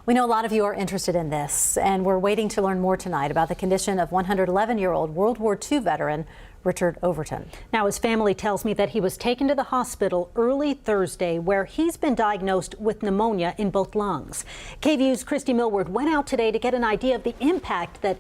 We know a lot of you are interested in this, and we're waiting to learn more tonight about the condition of 111-year-old World War II veteran Richard Overton. Now, his family tells me that he was taken to the hospital early Thursday, where he's been diagnosed with pneumonia in both lungs. KVUE's Christy Millward went out today to get an idea of the impact that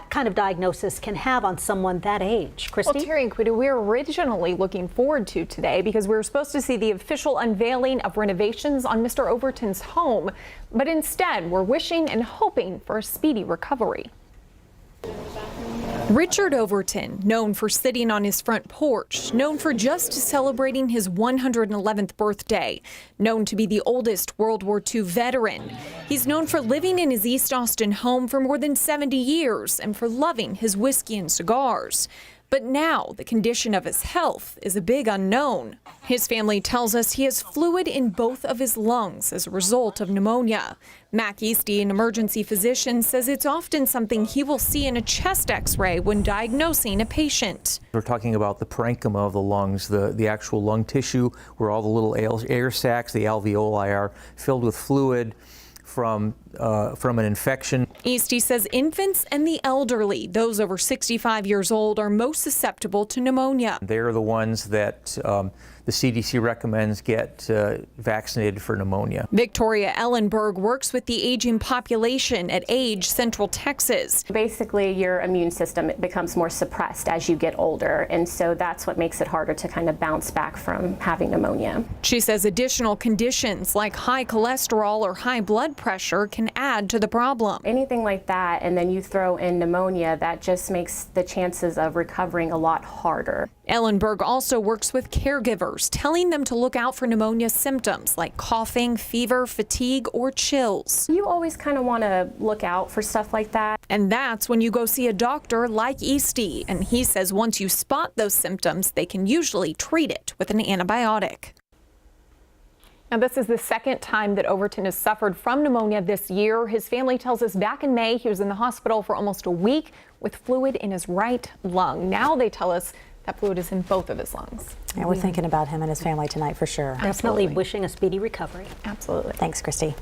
kind of diagnosis can have on someone that age. Christy? Well, Terry and Quita, we were originally looking forward to today because we were supposed to see the official unveiling of renovations on Mr. Overton's home, but instead we're wishing and hoping for a speedy recovery. Richard Overton, known for sitting on his front porch, known for just celebrating his 111th birthday, known to be the oldest World War II veteran. He's known for living in his East Austin home for more than 70 years and for loving his whiskey and cigars. But now the condition of his health is a big unknown. His family tells us he has fluid in both of his lungs as a result of pneumonia. Mac Easty, an emergency physician, says it's often something he will see in a chest x-ray when diagnosing a patient. We're talking about the parenchyma of the lungs, the actual lung tissue where all the little air sacs, the alveoli, are filled with fluid from an infection. Easty says infants and the elderly, those over 65 years old, are most susceptible to pneumonia. They're the ones that the CDC recommends get vaccinated for pneumonia. Victoria Ellenberg works with the aging population at Age Central Texas. Basically, your immune system becomes more suppressed as you get older, and so that's what makes it harder to kind of bounce back from having pneumonia. She says additional conditions like high cholesterol or high blood pressure can add to the problem. Anything like that, and then you throw in pneumonia, that just makes the chances of recovering a lot harder. Ellenberg also works with caregivers, telling them to look out for pneumonia symptoms like coughing, fever, fatigue, or chills. You always kind of want to look out for stuff like that. And that's when you go see a doctor like Easty. And he says once you spot those symptoms, they can usually treat it with an antibiotic. Now, this is the second time that Overton has suffered from pneumonia this year. His family tells us back in May he was in the hospital for almost a week with fluid in his right lung. Now they tell us that fluid is in both of his lungs. Yeah, we're thinking about him and his family tonight for sure. Definitely wishing a speedy recovery. Absolutely. Thanks, Christy.